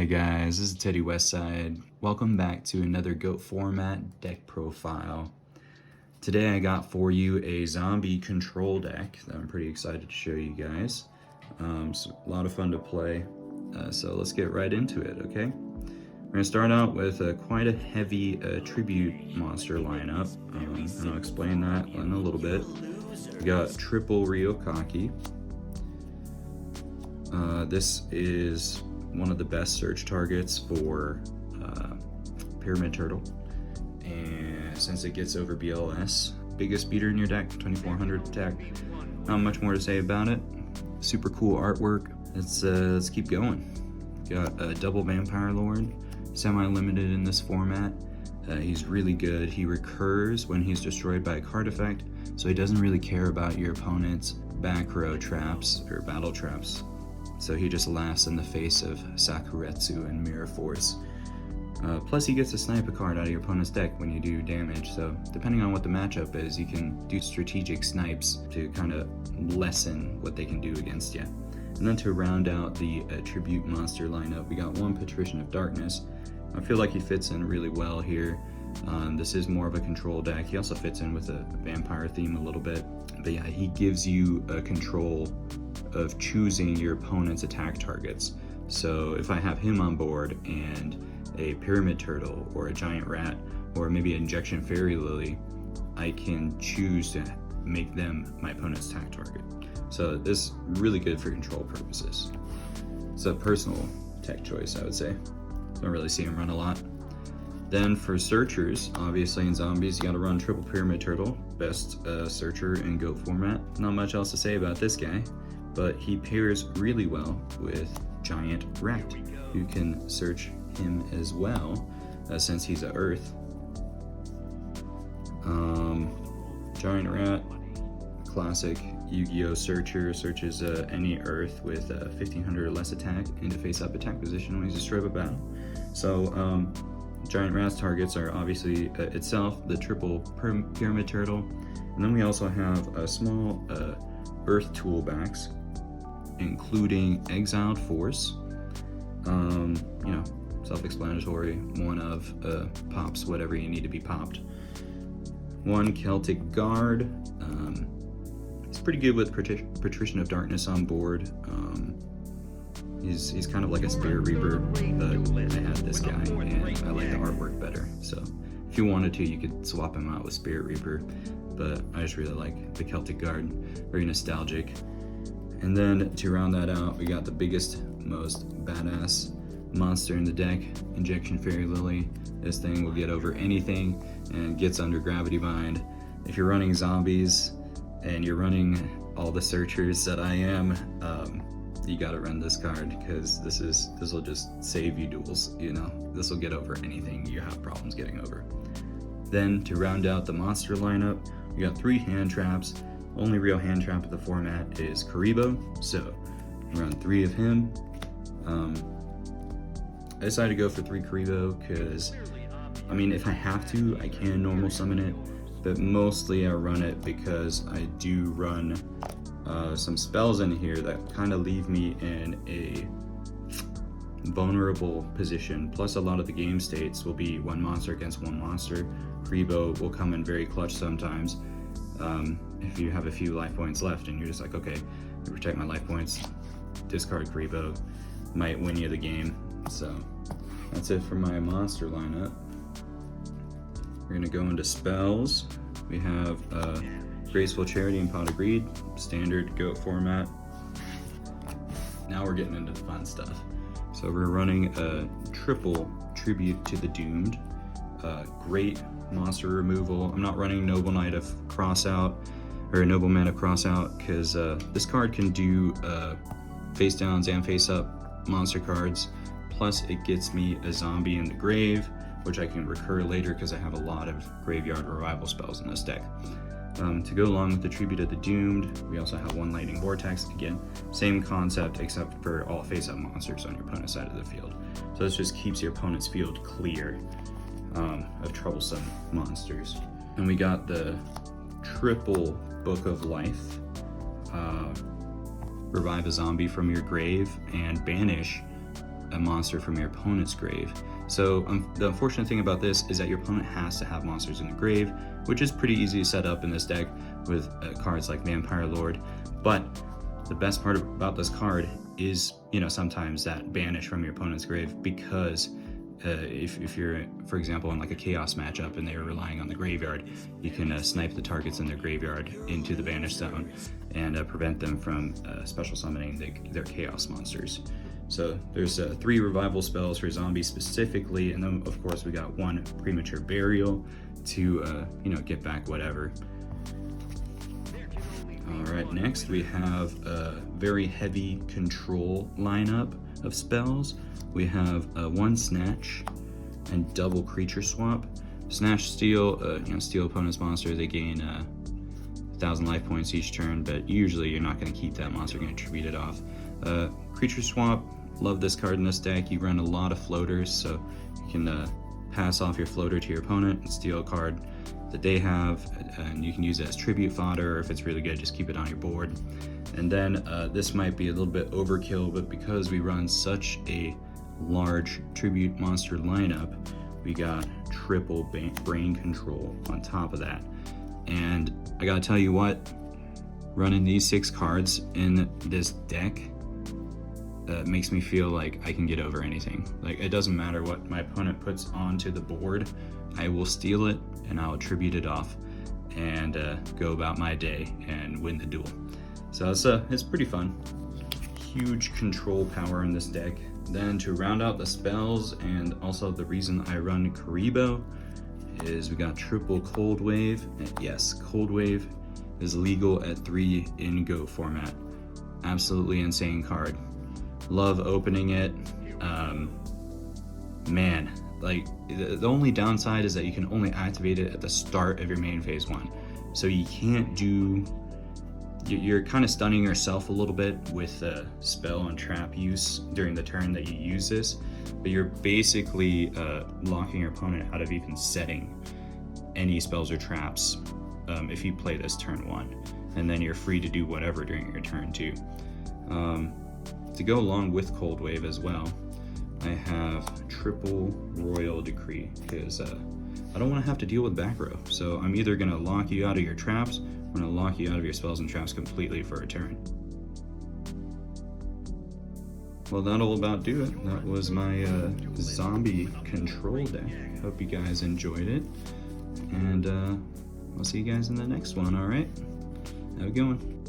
Hi guys, this is Teddy Westside. Welcome back to another GOAT format deck profile. Today I got for you a zombie control deck that I'm pretty excited to show you guys. So a lot of fun to play, so let's get right into it, okay? We're going to start out with quite a heavy tribute monster lineup, and I'll explain that in a little bit. We got triple Ryu Kokki. This is one of the best search targets for Pyramid Turtle, and since it gets over BLS, biggest beater in your deck, 2400 attack. Not much more to say about it. Super cool artwork. Let's keep going. Got a double Vampire Lord, semi-limited in this format. He's really good. He recurs when he's destroyed by a card effect, so he doesn't really care about your opponent's back row traps or battle traps. So he just laughs in the face of Sakuretsu and Mirror Force. Plus he gets to snipe a card out of your opponent's deck when you do damage, so depending on what the matchup is, you can do strategic snipes to kind of lessen what they can do against you. And then to round out the tribute monster lineup, we got one Patrician of Darkness. I feel like he fits in really well here. This is more of a control deck. He also fits in with a vampire theme a little bit. But yeah, he gives you a control of choosing your opponent's attack targets. So if I have him on board and a Pyramid Turtle or a Giant Rat or maybe an Injection Fairy Lily, I can choose to make them my opponent's attack target. So this is really good for control purposes. It's a personal tech choice, I would say. Don't really see him run a lot. Then for searchers, obviously in zombies, you gotta run triple Pyramid Turtle, best searcher in GOAT format. Not much else to say about this guy, but he pairs really well with Giant Rat. You can search him as well, since he's a Earth. Giant Rat, classic Yu-Gi-Oh! Searcher, searches any Earth with 1500 or less attack into face-up attack position when he's destroyed by battle. So Giant Rat's targets are obviously itself the triple Pyramid Turtle, and then we also have a small Earth toolbacks, including Exiled Force. You know, self-explanatory. One of pops whatever you need to be popped. One Celtic Guard. He's pretty good with Patrician of Darkness on board. He's kind of like a Spirit Reaper, but I had this guy and I like the artwork better. So if you wanted to, you could swap him out with Spirit Reaper, but I just really like the Celtic Guard. Very nostalgic. And then to round that out, we got the biggest, most badass monster in the deck, Injection Fairy Lily. This thing will get over anything and gets under Gravity Bind. If you're running zombies and you're running all the searchers that I am, you gotta run this card because this will just save you duels. You know, this will get over anything you have problems getting over. Then to round out the monster lineup, we got 3 hand traps. Only real hand trap of the format is Kuriboh, so run 3 of him. I decided to go for 3 Kuriboh because, I mean, if I have to, I can normal summon it, but mostly I run it because I do run some spells in here that kind of leave me in a vulnerable position. Plus a lot of the game states will be one monster against one monster. Kuriboh will come in very clutch sometimes. If you have a few life points left and you're just like, okay, I protect my life points, discard Kuriboh, might win you the game. So that's it for my monster lineup. We're gonna go into spells. We have Graceful Charity and Pot of Greed, standard GOAT format. Now we're getting into the fun stuff. So we're running a triple Tribute to the Doomed. Great monster removal. I'm not running Noble Knight of Crossout or Noble Man of Crossout because this card can do face downs and face up monster cards. Plus it gets me a zombie in the grave, which I can recur later because I have a lot of graveyard revival spells in this deck. To go along with the Tribute of the Doomed, we also have 1 Lightning Vortex. Again, same concept except for all face-up monsters on your opponent's side of the field. So this just keeps your opponent's field clear of troublesome monsters. And we got the triple Book of Life. Revive a zombie from your grave and banish a monster from your opponent's grave. So the unfortunate thing about this is that your opponent has to have monsters in the grave, which is pretty easy to set up in this deck with cards like Vampire Lord. But the best part about this card is, you know, sometimes that banish from your opponent's grave, because if you're, for example, in like a chaos matchup and they're relying on the graveyard, you can snipe the targets in their graveyard into the banish zone and prevent them from special summoning their chaos monsters. So there's 3 revival spells for zombies specifically, and then of course we got 1 premature burial to you know, get back whatever. Alright, next we have a very heavy control lineup of spells. We have 1 snatch and double creature swap. Snatch steal, you know, steal opponent's monster. They gain 1,000 life points each turn, but usually you're not going to keep that monster, you're going to tribute it off. Creature swap, love this card in this deck. You run a lot of floaters, so you can pass off your floater to your opponent and steal a card that they have, and you can use it as tribute fodder, or if it's really good, just keep it on your board. And then this might be a little bit overkill, but because we run such a large tribute monster lineup, we got triple brain control on top of that. And I gotta tell you what, running these 6 cards in this deck makes me feel like I can get over anything. Like, it doesn't matter what my opponent puts onto the board, I will steal it and I'll tribute it off and go about my day and win the duel. So it's pretty fun. Huge control power in this deck. Then to round out the spells, and also the reason I run Kuriboh, is we got triple Cold Wave. And yes, Cold Wave is legal at 3 in Go format. Absolutely insane card. Love opening it. Man, like the only downside is that you can only activate it at the start of your main phase 1. So you can't do, you're kind of stunning yourself a little bit with spell and trap use during the turn that you use this, but you're basically locking your opponent out of even setting any spells or traps if you play this turn 1, and then you're free to do whatever during your turn 2. To go along with Cold Wave as well, I have triple Royal Decree, because I don't want to have to deal with back row. So I'm either going to lock you out of your traps, or I'm going to lock you out of your spells and traps completely for a turn. Well, that'll about do it. That was my zombie control deck. Hope you guys enjoyed it, and I'll see you guys in the next one, alright? Have a good one.